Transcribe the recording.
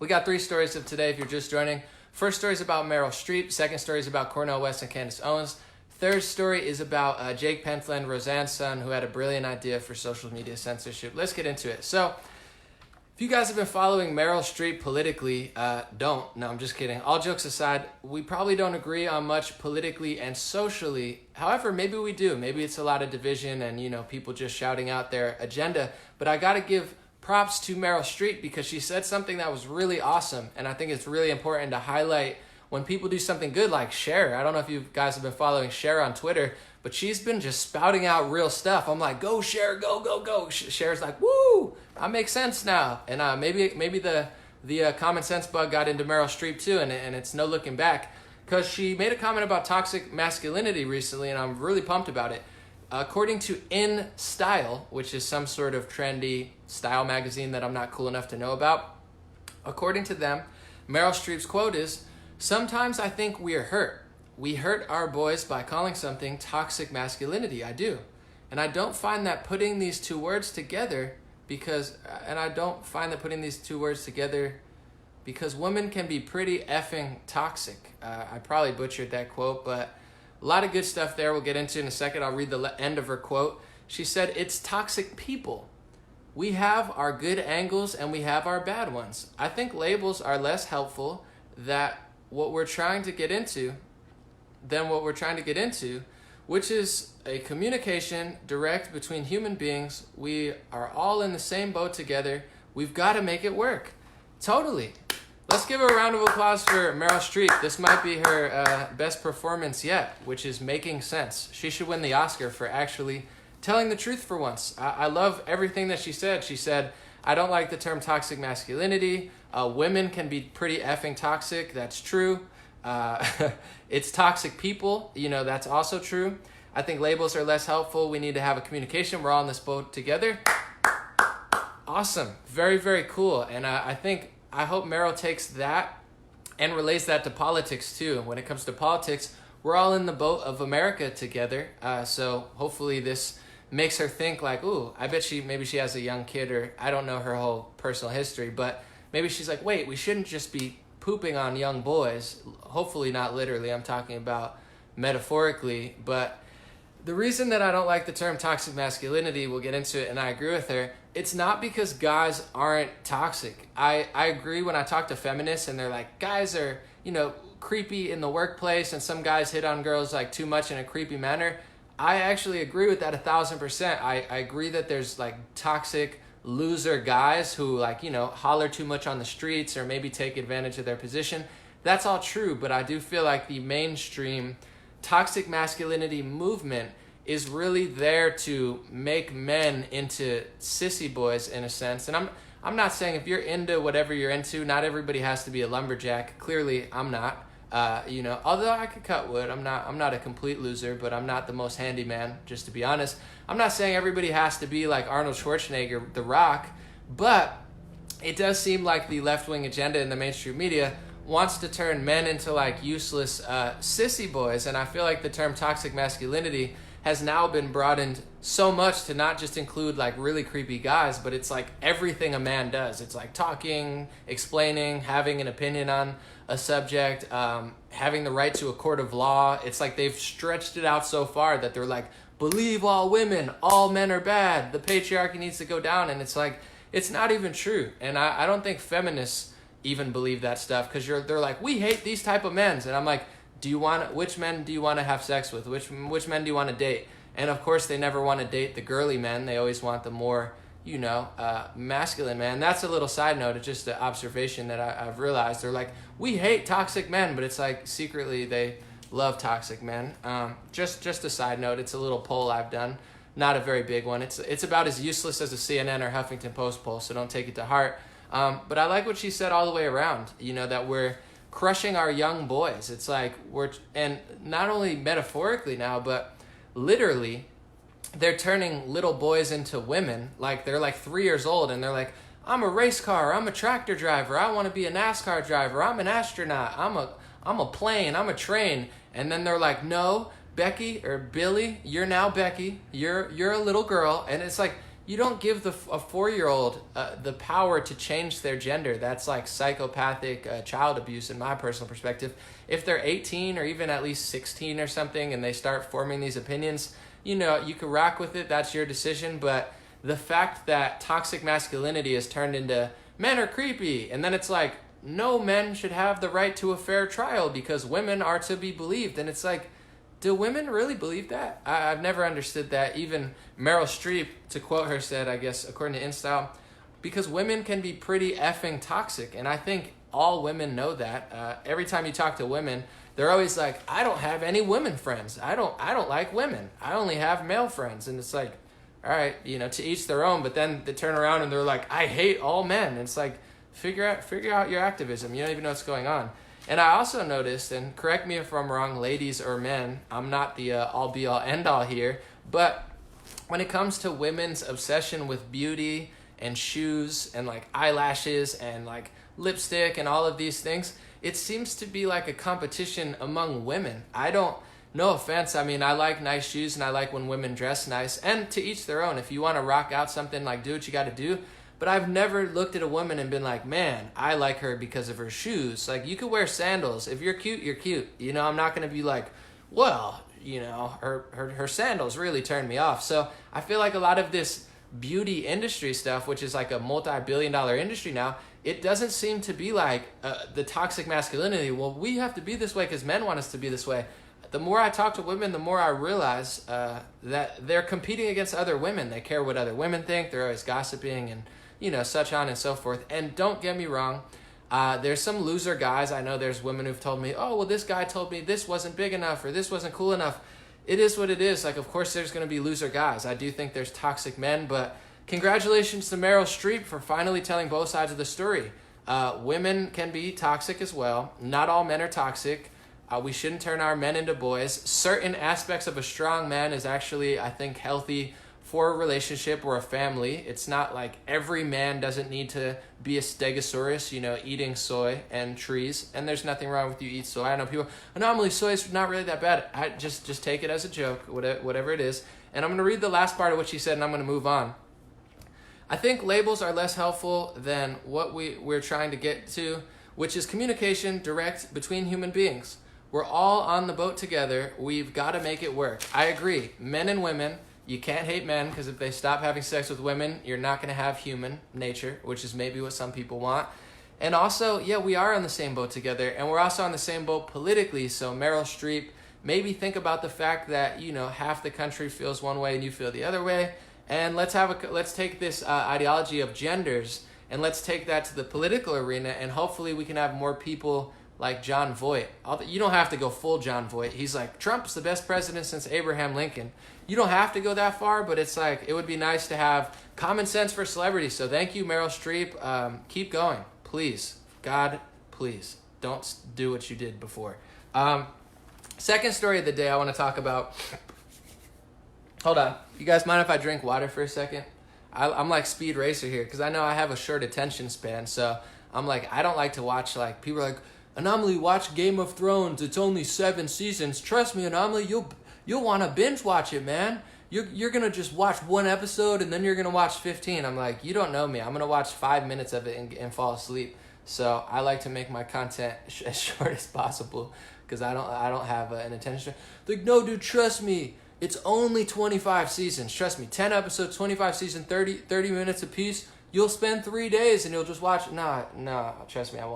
We got three stories of today if you're just joining. First story is about Meryl Streep. Second story is about Cornel West and Candace Owens. Third story is about Jake Pentland, Roseanne's son, who had a brilliant idea for social media censorship. Let's get into it. So, if you guys have been following Meryl Streep politically, don't. No, I'm just kidding. All jokes aside, we probably don't agree on much politically and socially. However, maybe we do. Maybe it's a lot of division and, people just shouting out their agenda. But I got to give props to Meryl Streep because she said something that was really awesome. And I think it's really important to highlight when people do something good, like Cher. I don't know if you guys have been following Cher on Twitter, but she's been just spouting out real stuff. I'm like, go Cher, go, go, go. Cher's like, woo, I make sense now. And maybe the common sense bug got into Meryl Streep too, and it's no looking back. Because she made a comment about toxic masculinity recently, and I'm really pumped about it. According to In Style, which is some sort of trendy style magazine that I'm not cool enough to know about, according to them, Meryl Streep's quote is, "Sometimes I think we are hurt. We hurt our boys by calling something toxic masculinity. I do. And I don't find that putting these two words together because women can be pretty effing toxic." I probably butchered that quote, but a lot of good stuff there we'll get into in a second. I'll read the end of her quote. She said, "It's toxic people. We have our good angles and we have our bad ones. I think labels are less helpful than what we're trying to get into, which is a communication direct between human beings. We are all in the same boat together. We've got to make it work." Totally. Let's give a round of applause for Meryl Streep. This might be her best performance yet, which is making sense. She should win the Oscar for actually telling the truth for once. I love everything that she said. She said, "I don't like the term toxic masculinity. Women can be pretty effing toxic." That's true. It's toxic people. That's also true. I think labels are less helpful. We need to have a communication. We're all in this boat together. Awesome. Very, very cool. And I hope Meryl takes that and relays that to politics too. When it comes to politics, we're all in the boat of America together. So hopefully this makes her think like, ooh, I bet maybe she has a young kid, or I don't know her whole personal history, but maybe she's like, wait, we shouldn't just be pooping on young boys. Hopefully not literally. I'm talking about metaphorically. But the reason that I don't like the term toxic masculinity, we'll get into it, and I agree with her, it's not because guys aren't toxic. I agree when I talk to feminists and they're like, guys are, creepy in the workplace and some guys hit on girls like too much in a creepy manner. I actually agree with that 1,000%. I agree that there's like toxic loser guys who holler too much on the streets or maybe take advantage of their position. That's all true, but I do feel like the mainstream toxic masculinity movement is really there to make men into sissy boys in a sense. And I'm not saying if you're into whatever you're into, not everybody has to be a lumberjack. Clearly, I'm not. Although I could cut wood, I'm not a complete loser, but I'm not the most handy man, just to be honest. I'm not saying everybody has to be like Arnold Schwarzenegger, The Rock, but it does seem like the left-wing agenda in the mainstream media wants to turn men into like useless sissy boys, and I feel like the term toxic masculinity has now been broadened so much to not just include like really creepy guys, but it's like everything a man does. It's like talking, explaining, having an opinion on a subject, having the right to a court of law. It's like they've stretched it out so far that they're like, believe all women, all men are bad, the patriarchy needs to go down. And it's like, it's not even true. And I don't think feminists even believe that stuff, because they're like, we hate these type of men. And I'm like, which men do you want to have sex with? Which men do you want to date? And of course, they never want to date the girly men. They always want the more, masculine man. That's a little side note. It's just an observation that I've realized. They're like, we hate toxic men, but it's like secretly they love toxic men. Just a side note. It's a little poll I've done. Not a very big one. It's about as useless as a CNN or Huffington Post poll, so don't take it to heart. But I like what she said all the way around, that we're crushing our young boys. It's like and not only metaphorically now, but literally, they're turning little boys into women. Like they're like 3 years old and they're like, I'm a race car, I'm a tractor driver, I want to be a NASCAR driver, I'm an astronaut, I'm a plane, I'm a train. And then they're like, no, Becky or Billy, you're now Becky, you're a little girl. And it's like, you don't give a 4-year-old the power to change their gender. That's like psychopathic child abuse in my personal perspective. If they're 18 or even at least 16 or something and they start forming these opinions, you know, you can rock with it. That's your decision. But the fact that toxic masculinity is turned into men are creepy, and then it's like, no, men should have the right to a fair trial because women are to be believed. And it's like, do women really believe that? I've never understood that. Even Meryl Streep, to quote her, said, I guess, according to InStyle, because women can be pretty effing toxic. And I think all women know that. Every time you talk to women, they're always like, I don't have any women friends. I don't like women. I only have male friends. And it's like, all right, you know, to each their own. But then they turn around and they're like, I hate all men. And it's like, figure out your activism. You don't even know what's going on. And I also noticed, and correct me if I'm wrong, ladies or men, I'm not the all-be-all, end-all here, but when it comes to women's obsession with beauty and shoes and like eyelashes and like lipstick and all of these things, it seems to be like a competition among women. No offense, I mean, I like nice shoes and I like when women dress nice, and to each their own. If you want to rock out something, like, do what you got to do. But I've never looked at a woman and been like, man, I like her because of her shoes. Like, you could wear sandals. If you're cute, you're cute. You know, I'm not going to be like, well, you know, her sandals really turned me off. So I feel like a lot of this beauty industry stuff, which is like a multi-billion-dollar industry now, it doesn't seem to be like the toxic masculinity. Well, we have to be this way because men want us to be this way. The more I talk to women, the more I realize that they're competing against other women. They care what other women think. They're always gossiping and, you know, such on and so forth. And don't get me wrong, there's some loser guys. I know there's women who've told me, oh, well, this guy told me this wasn't big enough or this wasn't cool enough. It is what it is. Like, of course, there's going to be loser guys. I do think there's toxic men, but congratulations to Meryl Streep for finally telling both sides of the story. Women can be toxic as well. Not all men are toxic. We shouldn't turn our men into boys. Certain aspects of a strong man is actually, I think, healthy for a relationship or a family. It's not like every man doesn't need to be a stegosaurus, you know, eating soy and trees. And there's nothing wrong with you eat soy. I know people, anomaly, soy is not really that bad. I just take it as a joke, whatever it is. And I'm going to read the last part of what she said, and I'm going to move on. I think labels are less helpful than what we're trying to get to, which is communication direct between human beings. We're all on the boat together. We've got to make it work. I agree. Men and women, you can't hate men because if they stop having sex with women, you're not going to have human nature, which is maybe what some people want. And also, yeah, we are on the same boat together, and we're also on the same boat politically. So Meryl Streep, maybe think about the fact that, you know, half the country feels one way and you feel the other way. And let's take this ideology of genders and let's take that to the political arena, and hopefully we can have more people like John Voight. You don't have to go full John Voight. He's like, Trump's the best president since Abraham Lincoln. You don't have to go that far, but it's like, it would be nice to have common sense for celebrities. So thank you, Meryl Streep. Keep going, please. God, please. Don't do what you did before. Second story of the day I want to talk about. Hold on. You guys mind if I drink water for a second? I'm like Speed Racer here because I know I have a short attention span. So I'm like, I don't like to watch, like, people are like, Anomaly, watch Game of Thrones. It's only 7 seasons. Trust me, Anomaly, you'll want to binge watch it, man. You're going to just watch 1 episode and then you're going to watch 15. I'm like, you don't know me. I'm going to watch 5 minutes of it and fall asleep. So I like to make my content as short as possible because I don't have an attention. Like, no, dude, trust me. It's only 25 seasons. Trust me. 10 episodes, 25 seasons, 30 minutes apiece. You'll spend 3 days and you'll just watch. Nah, trust me, I won't.